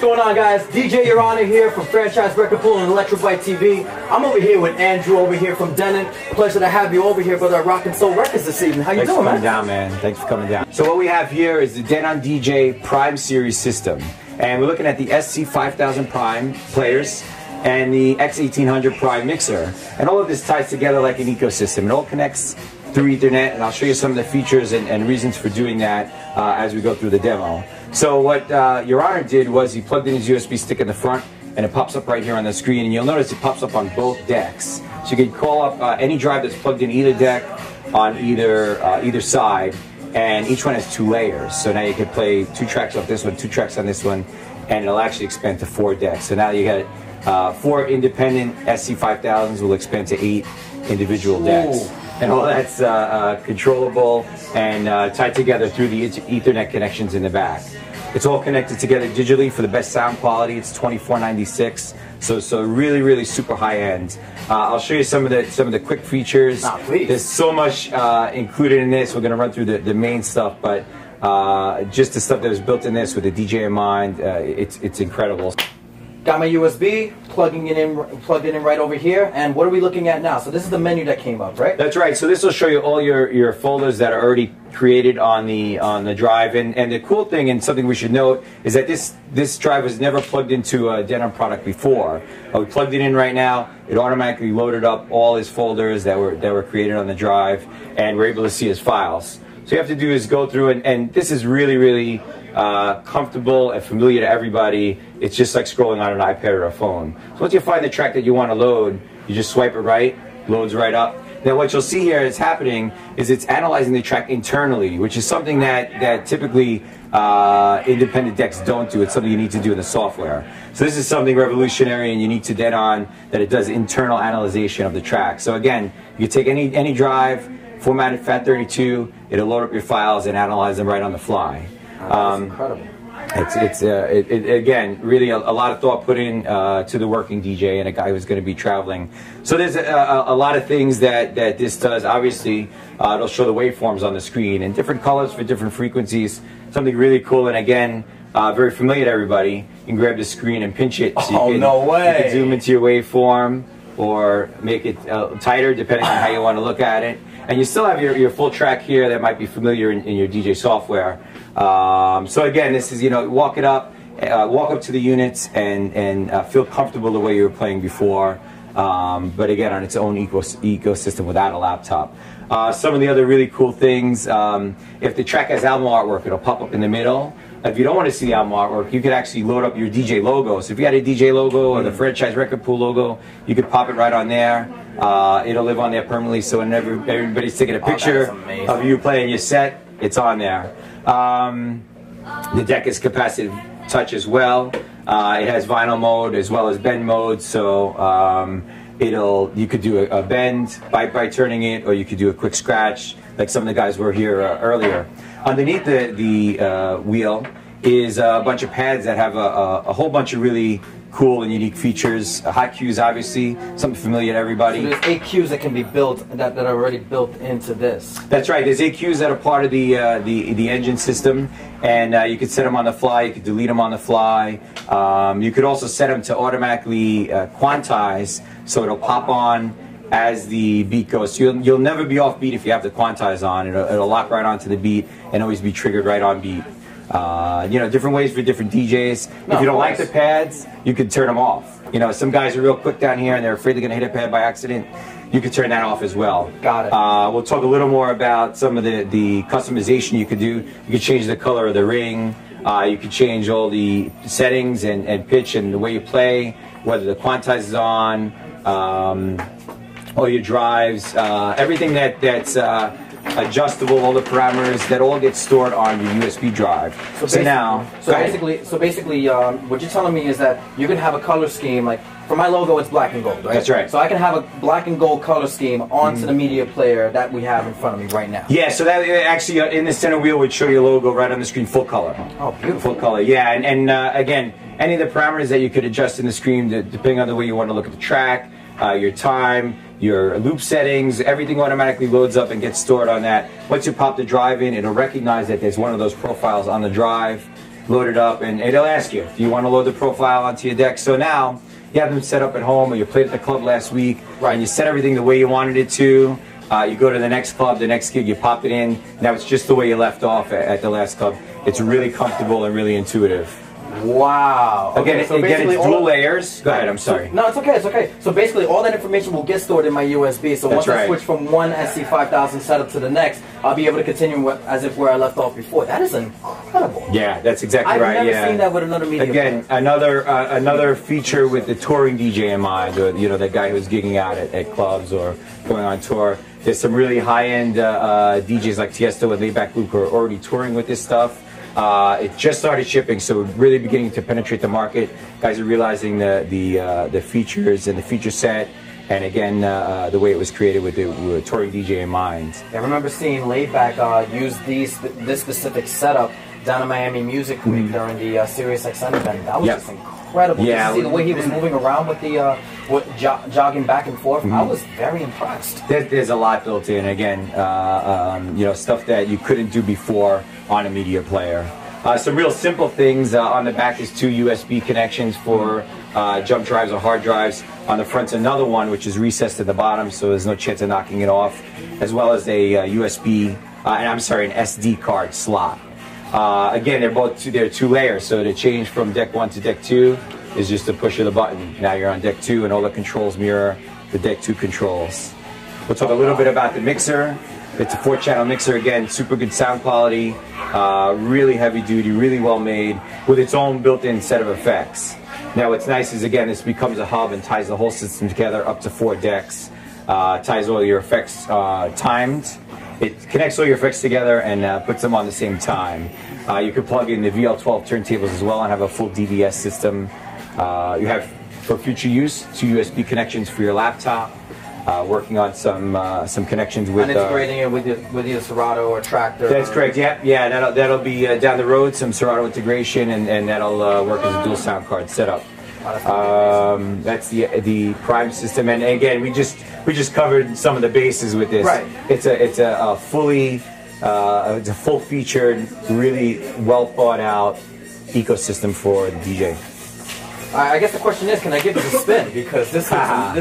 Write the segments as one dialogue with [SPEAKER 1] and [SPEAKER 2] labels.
[SPEAKER 1] going on, guys? DJ Your Honor here from Franchise Record Pool and Electrobyte TV. I'm over here with Andrew over here from Denon. Pleasure to have you over here, brother, Rockin' Soul Records this evening. How you doing, man?
[SPEAKER 2] Thanks for coming down, man. Thanks for coming down. So what we have here is the Denon DJ Prime Series system. And we're looking at the SC5000 Prime players and the X1800 Prime mixer. And all of this ties together like an ecosystem. It all connects through Ethernet, and I'll show you some of the features and reasons for doing that as we go through the demo. So what Your Honor did was he plugged in his USB stick in the front, and it pops up right here on the screen, and you'll notice it pops up on both decks. So you can call up any drive that's plugged in either deck on either side, and each one has 2 layers. So now you can play 2 tracks off this one, 2 tracks on this one, and it'll actually expand to 4 decks. So now you got 4 independent SC5000s will expand to 8 individual decks.
[SPEAKER 1] Ooh.
[SPEAKER 2] And all that's controllable and tied together through the Ethernet connections in the back. It's all connected together digitally for the best sound quality. It's 2496, so really super high end. I'll show you some of the quick features.
[SPEAKER 1] Please.
[SPEAKER 2] There's so much included in this. We're going to run through the main stuff, but just the stuff that was built in this with the DJ in mind, it's incredible.
[SPEAKER 1] Got my USB, plugged it in right over here, and what are we looking at now? So this is the menu that came up, right?
[SPEAKER 2] That's right. So this will show you all your folders that are already created on the drive, and the cool thing and something we should note is that this drive was never plugged into a Denon product before. We plugged it in right now. It automatically loaded up all his folders that were created on the drive, and we're able to see his files. So you have to do is go through, and this is really comfortable and familiar to everybody. It's just like scrolling on an iPad or a phone. So once you find the track that you want to load, you just swipe it right, loads right up. Now what you'll see here is happening is it's analyzing the track internally, which is something that typically independent decks don't do. It's something you need to do in the software. So this is something revolutionary and unique to Denon, that it does internal analyzation of the track. So again, you can take any drive, format it FAT32, it'll load up your files and analyze them right on the fly.
[SPEAKER 1] That's incredible.
[SPEAKER 2] It's again, really a lot of thought put in to the working DJ and a guy who's going to be traveling. So there's a lot of things that this does. Obviously, it'll show the waveforms on the screen and different colors for different frequencies. Something really cool, and again, very familiar to everybody. You can grab the screen and pinch it. So you can zoom into your waveform or make it tighter depending on how you want to look at it. And you still have your full track here that might be familiar in your DJ software. So again, this is, walk up to the units and feel comfortable the way you were playing before, but again on its own ecosystem without a laptop. Some of the other really cool things, if the track has album artwork, it'll pop up in the middle. If you don't want to see the album artwork, you could actually load up your DJ logo. So if you had a DJ logo or the Franchise Record Pool logo, you could pop it right on there. It'll live on there permanently, so whenever everybody's taking a picture of you playing your set, it's on there. The deck is capacitive touch as well. It has vinyl mode as well as bend mode, so you could do a bend by turning it, or you could do a quick scratch like some of the guys were here earlier. Underneath the wheel is a bunch of pads that have a whole bunch of really cool and unique features. Hot cues, obviously, something familiar to everybody.
[SPEAKER 1] So there's 8 cues that can be built, that are already built into this.
[SPEAKER 2] That's right. There's 8 cues that are part of the engine system, and you could set them on the fly. You could delete them on the fly. You could also set them to automatically quantize, so it'll pop on as the beat goes. So you'll never be off beat if you have the quantize on. It'll lock right onto the beat and always be triggered right on beat. Different ways for different DJs. If you don't like the pads, you could turn them off. Some guys are real quick down here and they're afraid they're going to hit a pad by accident. You could turn that off as well.
[SPEAKER 1] Got it.
[SPEAKER 2] We'll talk a little more about some of the customization you could do. You could change the color of the ring. You could change all the settings and pitch and the way you play, whether the quantize is on, all your drives, everything that's adjustable, all the parameters, that all get stored on your USB drive. So basically, what you're telling me is that you can have a color scheme, like for my logo it's black and gold, right? That's right.
[SPEAKER 1] So I can have a black and gold color scheme onto the media player that we have in front of me right now.
[SPEAKER 2] Yeah, so that actually in the center wheel would show your logo right on the screen, full color.
[SPEAKER 1] Oh, beautiful.
[SPEAKER 2] Full color, yeah, and again, any of the parameters that you could adjust in the screen depending on the way you want to look at the track, your time, your loop settings, everything automatically loads up and gets stored on that. Once you pop the drive in, it'll recognize that there's one of those profiles on the drive, load it up, and it'll ask you, do you want to load the profile onto your deck? So now you have them set up at home, or you played at the club last week, and you set everything the way you wanted it to. You go to the next club, the next gig, you pop it in. Now it's just the way you left off at the last club. It's really comfortable and really intuitive.
[SPEAKER 1] Wow.
[SPEAKER 2] Again, it's dual layers. Go ahead, I'm sorry.
[SPEAKER 1] No, it's okay, it's okay. So basically all that information will get stored in my USB. So once I switch from one SC5000 setup to the next, I'll be able to continue as if where I left off before. That is incredible.
[SPEAKER 2] Yeah, that's exactly right.
[SPEAKER 1] I've never seen that with another media
[SPEAKER 2] player. Another feature with the touring DJ in mind, or that guy who's gigging out at clubs or going on tour. There's some really high-end DJs like Tiesto and Layback Luke who are already touring with this stuff. It just started shipping, so really beginning to penetrate the market. Guys are realizing the features and the feature set, and again the way it was created with the touring DJ in mind.
[SPEAKER 1] I remember seeing Layback use this specific setup down in Miami Music Week during the Sirius XM event. That was just incredible. Yeah, to see the way he was moving around with the jogging back and forth. I was very impressed.
[SPEAKER 2] There's a lot built in. Again, stuff that you couldn't do before on a media player. Some real simple things. On the back is 2 USB connections for jump drives or hard drives. On the front's another one which is recessed at the bottom, so there's no chance of knocking it off, as well as a an SD card slot. Again, they're 2 layers, so to change from deck 1 to deck 2 is just a push of the button. Now you're on deck 2, and all the controls mirror the deck 2 controls. We'll talk a little bit about the mixer. It's a 4-channel mixer, again, super good sound quality, really heavy duty, really well made, with its own built-in set of effects. Now what's nice is, again, this becomes a hub and ties the whole system together up to 4 decks, ties all your effects timed. It connects all your effects together and puts them on the same time. You can plug in the VL12 turntables as well and have a full DVS system. You have, for future use, 2 USB connections for your laptop. Working on some connections with
[SPEAKER 1] and integrating it with your Serato or Tractor.
[SPEAKER 2] That's correct. Yeah. That'll be down the road, some Serato integration, and that'll work as a dual sound card setup. That's the Prime system, and again, we just covered some of the bases with this.
[SPEAKER 1] Right.
[SPEAKER 2] It's a full-featured, really well thought out ecosystem for the DJ.
[SPEAKER 1] I guess the question is, can I give this a spin? Because this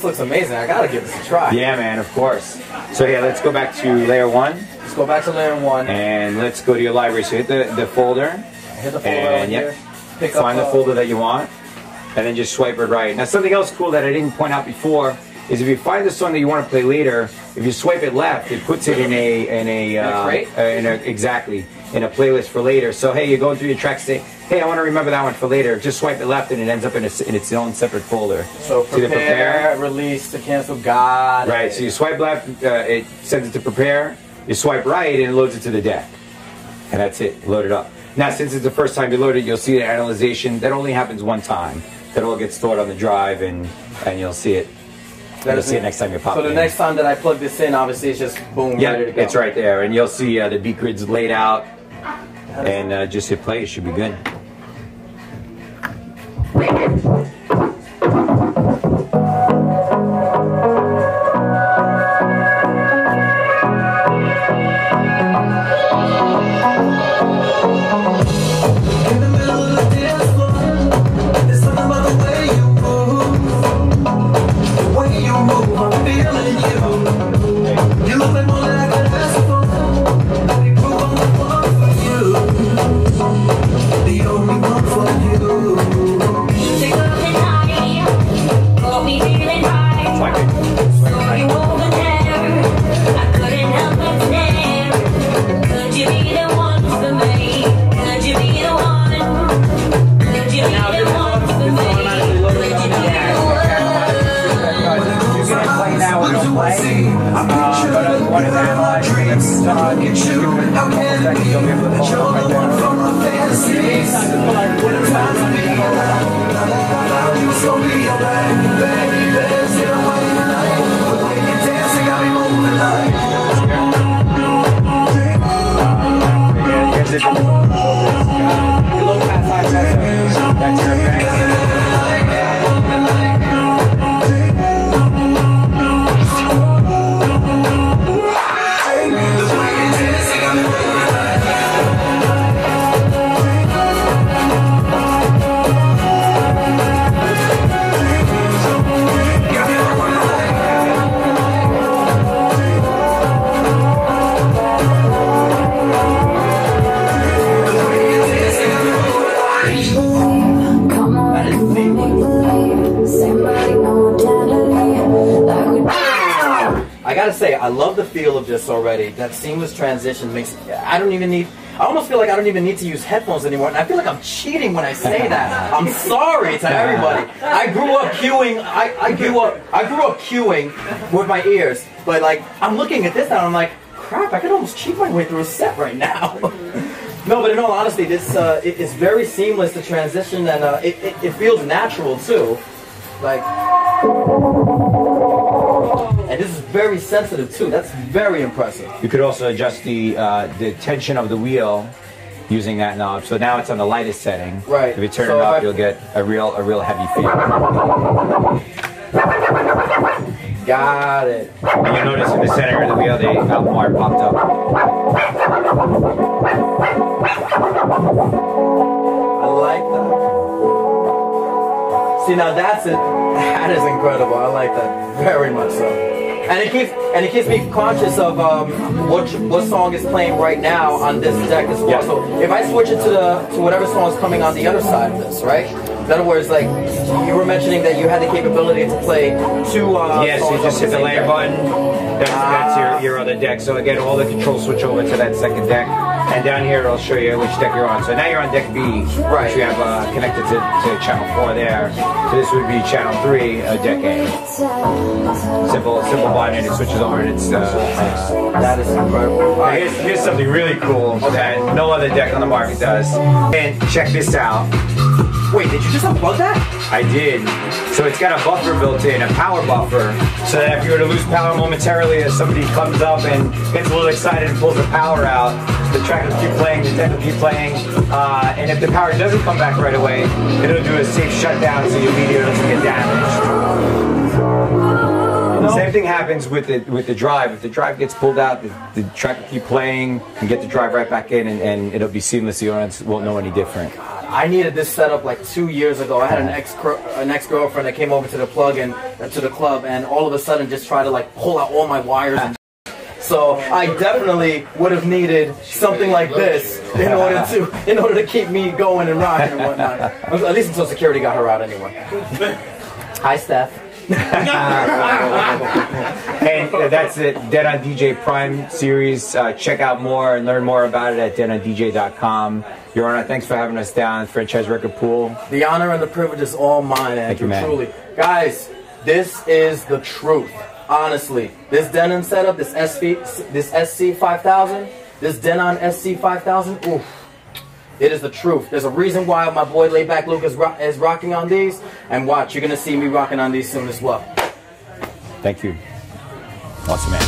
[SPEAKER 1] looks amazing. I gotta give this a try.
[SPEAKER 2] Yeah, man, of course. So yeah, let's go back to layer 1.
[SPEAKER 1] Let's go back to layer 1.
[SPEAKER 2] And let's go to your library. So hit the folder.
[SPEAKER 1] Hit the folder and here.
[SPEAKER 2] Find the folder that you want. And then just swipe it right. Now something else cool that I didn't point out before is if you find the song that you want to play later, if you swipe it left, it puts it in a playlist for later. So hey, you're going through your tracks, say, hey, I want to remember that one for later. Just swipe it left, and it ends up in its own separate folder.
[SPEAKER 1] So prepare, release, to cancel, got it.
[SPEAKER 2] Right. So you swipe left, it sends it to prepare. You swipe right, and it loads it to the deck, and that's it. Load it up. Now, since it's the first time you load it, you'll see the analyzation. That only happens one time. That all gets stored on the drive, and you'll see it. You'll see it next time you pop it in.
[SPEAKER 1] So the next time that I plug this in, obviously it's just boom, ready to go.
[SPEAKER 2] It's right there, and you'll see the beat grids laid out, and just hit play. It should be good.
[SPEAKER 1] I love the feel of this already. That seamless transition makes, I almost feel like I don't even need to use headphones anymore. And I feel like I'm cheating when I say that. I'm sorry to everybody. I grew up queuing. I grew up queuing with my ears. But like, I'm looking at this now and I'm like, crap, I could almost cheat my way through a set right now. No, but in all honesty, this it's very seamless, the transition, and it feels natural too. Like, and this is very sensitive too. That's very impressive.
[SPEAKER 2] You could also adjust the tension of the wheel using that knob. So now it's on the lightest setting.
[SPEAKER 1] Right.
[SPEAKER 2] If you turn it up, you'll get a real heavy feel.
[SPEAKER 1] Got it.
[SPEAKER 2] And you'll notice in the center of the wheel, the album art popped up.
[SPEAKER 1] I like that. See, now that is incredible. I like that very much so. And it keeps me conscious of what song is playing right now on this deck as well. Yeah. So if I switch it to whatever song is coming on the other side of this, right? In other words, like you were mentioning that you had the capability to play two
[SPEAKER 2] yes,
[SPEAKER 1] songs.
[SPEAKER 2] You just hit the layer button. That's your other deck. So again, all the controls switch over to that second deck. And down here, it'll show you which deck you're on. So now you're on deck B,
[SPEAKER 1] right,
[SPEAKER 2] which you have connected to channel 4 there. So this would be channel 3, deck A. Simple button, and it switches over, and it's
[SPEAKER 1] that is incredible.
[SPEAKER 2] Now here's something really cool that no other deck on the market does. And check this out.
[SPEAKER 1] Wait, did you just unplug that?
[SPEAKER 2] I did. So it's got a buffer built in, a power buffer, so that if you were to lose power momentarily as somebody comes up and gets a little excited and pulls the power out, the track will keep playing, the deck will keep playing, and if the power doesn't come back right away, it'll do a safe shutdown so your media doesn't get damaged. Same thing happens with the drive. If the drive gets pulled out, the track will keep playing and get the drive right back in, and it'll be seamless. The audience won't know any different.
[SPEAKER 1] I needed this setup like 2 years ago. I had an ex-girlfriend that came over to the club and all of a sudden just tried to like pull out all my wires. And so I definitely would have needed something like this in order to keep me going and rocking and whatnot. At least until security got her out anyway. Hi, Steph.
[SPEAKER 2] And that's it. Denon DJ Prime series. Check out more and learn more about it at denondj.com. Your Honor, thanks for having us down at Franchise Record Pool.
[SPEAKER 1] The honor and the privilege is all mine, Andrew.
[SPEAKER 2] Thank you, man.
[SPEAKER 1] Truly. Guys, this is the truth. Honestly, this Denon setup, this SC5000, this Denon SC5000, oof. It is the truth. There's a reason why my boy Layback Luke is rocking on these. And watch, you're going to see me rocking on these soon as well.
[SPEAKER 2] Thank you. Awesome, man.